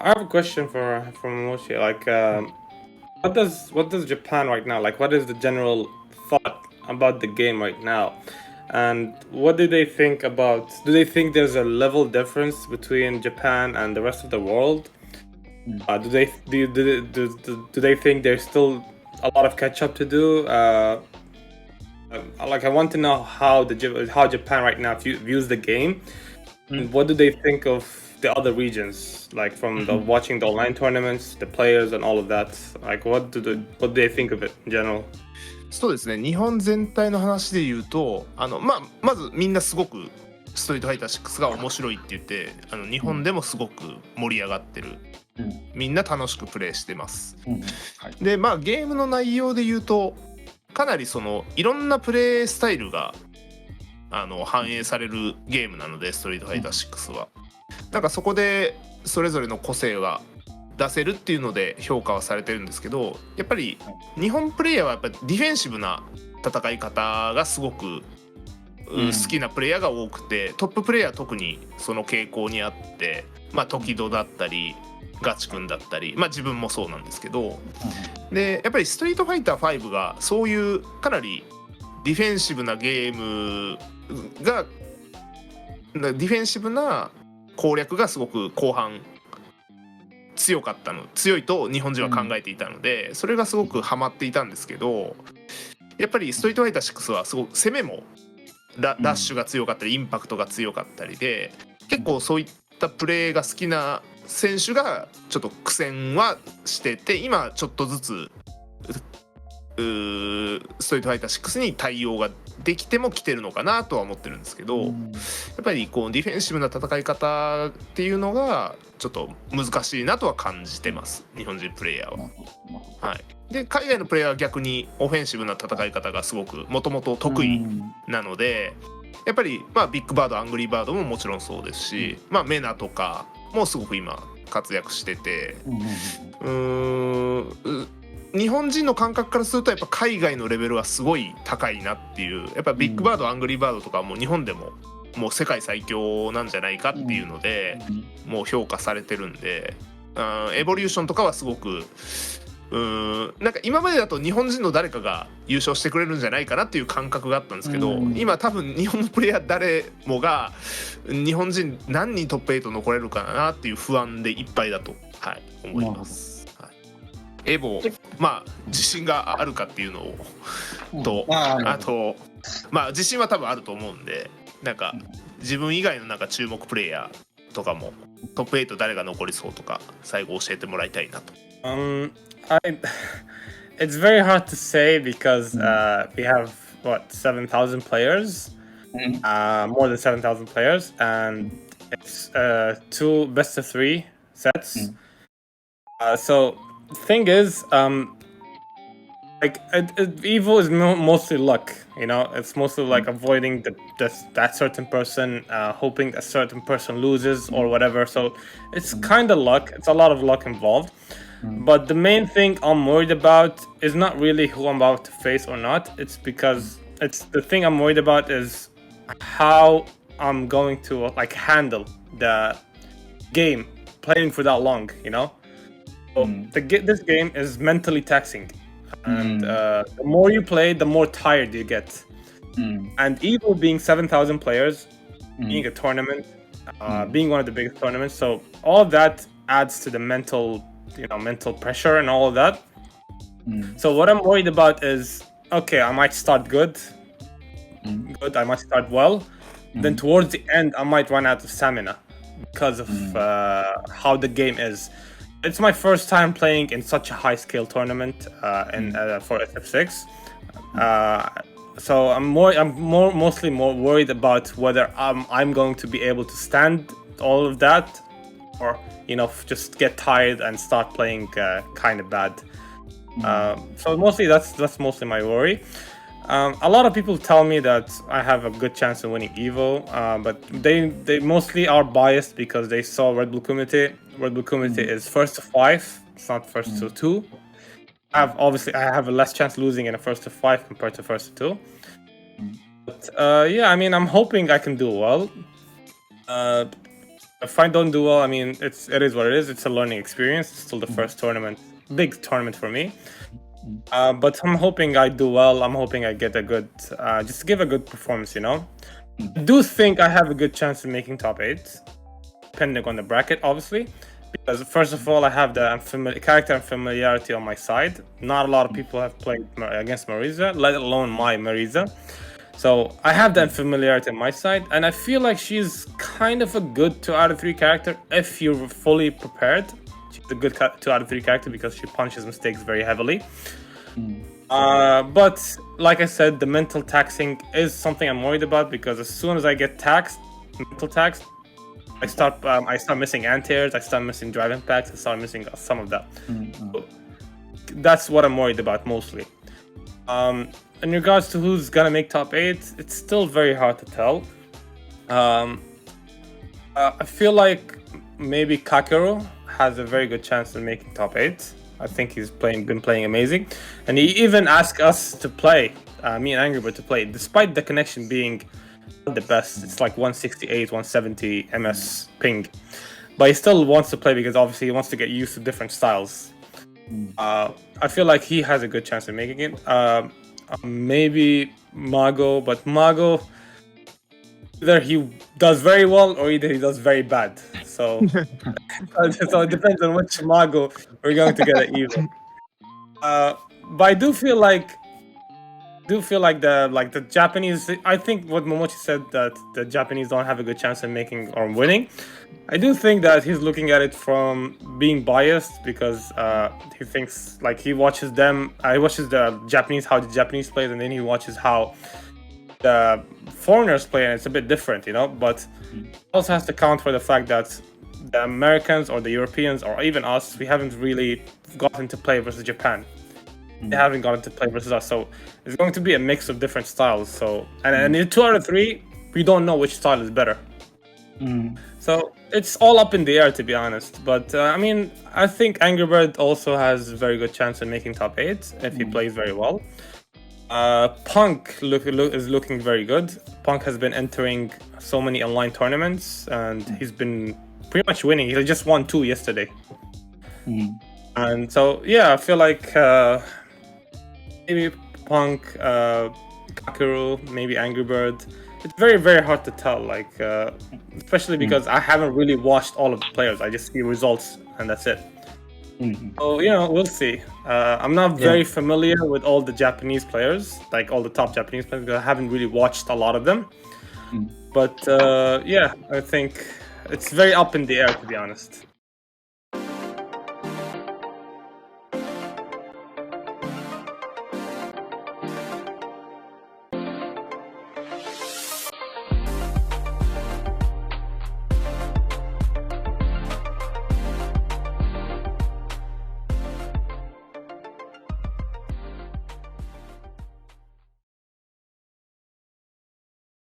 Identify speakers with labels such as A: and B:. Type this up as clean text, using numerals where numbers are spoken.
A: I have a question for Momochi. Like, what does Japan right now like? What is the general thought about the game right now? And what do they think about? Do they think there's a level difference between Japan and the rest of the world? Do they think there's still a lot of catch up to do? Like, I want to know how Japan right now views the game. And what do they think of the other regions, like from watching the online tournaments, the players, and all of that? Like, what do they think of it in general?
B: そうですね、日本全体の話で言うとまずみんなすごくストリートファイター6が面白いって言って日本でもすごく盛り上がってる、みんな楽しくプレイしてます、でゲームの内容で言うとかなりいろんなプレイスタイルが反映されるゲームなのでストリートファイター6は、なんかそこでそれぞれの個性が出せるっていうので評価はされてるんですけど、やっぱり日本プレイヤーはやっぱディフェンシブな戦い方がすごく好きなプレイヤーが多くて、トッププレイヤーは特にその傾向にあって、時戸だったりガチ君だったり、自分もそうなんですけど、でやっぱりストリートファイター5がそういうかなりディフェンシブなゲームがディフェンシブな攻略がすごく後半強いと日本人は考えていたので、それがすごくハマっていたんですけど、やっぱりストリートファイター6はすごく攻めもラッシュが強かったりインパクトが強かったりで、結構そういったプレーが好きな選手がちょっと苦戦はしてて、今ちょっとずつストリートファイター6に対応ができても来てるのかなとは思ってるんですけど、やっぱりこうディフェンシブな戦い方っていうのがちょっと難しいなとは感じてます、日本人プレイヤーは。はい、で海外のプレイヤーは逆にオフェンシブな戦い方がすごくもともと得意なので、やっぱりビッグバードアングリーバードももちろんそうですし、メナとかもすごく今活躍してて、日本人の感覚からするとやっぱ海外のレベルはすごい高いなっていう、やっぱビッグバード、アングリーバードとかも日本でももう世界最強なんじゃないかっていうので、もう評価されてるんで、エボリューションとかはすごくなんか今までだと日本人の誰かが優勝してくれるんじゃないかなっていう感覚があったんですけど、今多分日本のプレイヤー誰もが日本人何人トップ8残れるかなっていう不安でいっぱいだと、思います。エボ自信があるかっていうのをと、あと自信は多分あると思うんで、なんか自分以外のなんか注目プレイヤーとかもトップ8誰が残りそうとか最後教えてもらいたいなと。
A: It's very hard to say because we have 7,000 players, more than 7,000 players, and it's 2 best of 3 sets. So the thing is, EVO is mostly luck, you know. It's mostly like avoiding that certain person, hoping that certain person loses or whatever. So it's kind of luck. It's a lot of luck involved. But the main thing I'm worried about is not really who I'm about to face or not. It's because the thing I'm worried about is how I'm going to handle the game playing for that long, you know. So this game is mentally taxing, and the more you play, the more tired you get. And EVO being 7,000 players, being a tournament, being one of the biggest tournaments, so all of that adds to the mental pressure and all of that. So what I'm worried about is, okay, I might start good, I might start well, then towards the end I might run out of stamina because of how the game is. It's my first time playing in such a high scale tournament for SF6. So I'm mostly more worried about whether I'm going to be able to stand all of that, or just get tired and start playing kind of bad. So mostly that's mostly my worry. A lot of people tell me that I have a good chance of winning EVO, but they mostly are biased because they saw Red Bull Kumite. Red Bull Kumite is first to 5, it's not first to 2. I have a less chance losing in a first to 5 compared to first to 2. But I'm hoping I can do well. If I don't do well, I mean, it is what it is. It's a learning experience. It's still the first tournament, big tournament for me. But I'm hoping I do well. I'm hoping I get a good, just give a good performance, you know? I do think I have a good chance of making top 8, depending on the bracket, obviously. Because first of all, I have the character and familiarity on my side. Not a lot of people have played against Marisa, let alone my Marisa. So I have that familiarity on my side, and I feel like she's kind of a good 2 out of 3 character if you're fully prepared. She's a good 2 out of 3 character because she punishes mistakes very heavily. But like I said, the mental taxing is something I'm worried about, because as soon as I get mental taxed, I start missing anti-airs, I start missing drive impacts, I start missing some of that. So that's what I'm worried about mostly. In regards to who's gonna make top 8, it's still very hard to tell. I feel like maybe Kakeru has a very good chance of making top 8. I think he's been playing amazing, and he even asked us to play, me and Angry Bird to play, despite the connection being the best. It's like 168, 170 ms ping, but he still wants to play because obviously he wants to get used to different styles. I feel like he has a good chance of making it. Maybe Mago, but Mago, either he does very well or either he does very bad. So, so it depends on which Mago we're going to get at EVO. But I do feel like the Japanese. I think what Momochi said, that the Japanese don't have a good chance of making or winning. I do think that he's looking at it from being biased, because he thinks, like, he watches them. He watches the Japanese, how the Japanese plays, and then he watches how the foreigners play, and it's a bit different, you know. But also has to count for the fact that the Americans or the Europeans or even us, we haven't really gotten to play versus Japan. They haven't gotten to play versus us, so it's going to be a mix of different styles. So and in 2 out of 3, we don't know which style is better. So it's all up in the air, to be honest. But I mean, I think Angry Bird also has a very good chance of making top 8 if he plays very well. Punk is looking very good. Punk has been entering so many online tournaments, and he's been pretty much winning. He just won 2 yesterday. And so yeah, I feel like maybe Punk, Kakeru, maybe Angry Bird. It's very, very hard to tell, like, especially because I haven't really watched all of the players. I just see results and that's it. So, you know, we'll see. I'm not very familiar with all the Japanese players, like all the top Japanese players, because I haven't really watched a lot of them. But yeah, I think it's very up in the air, to be honest.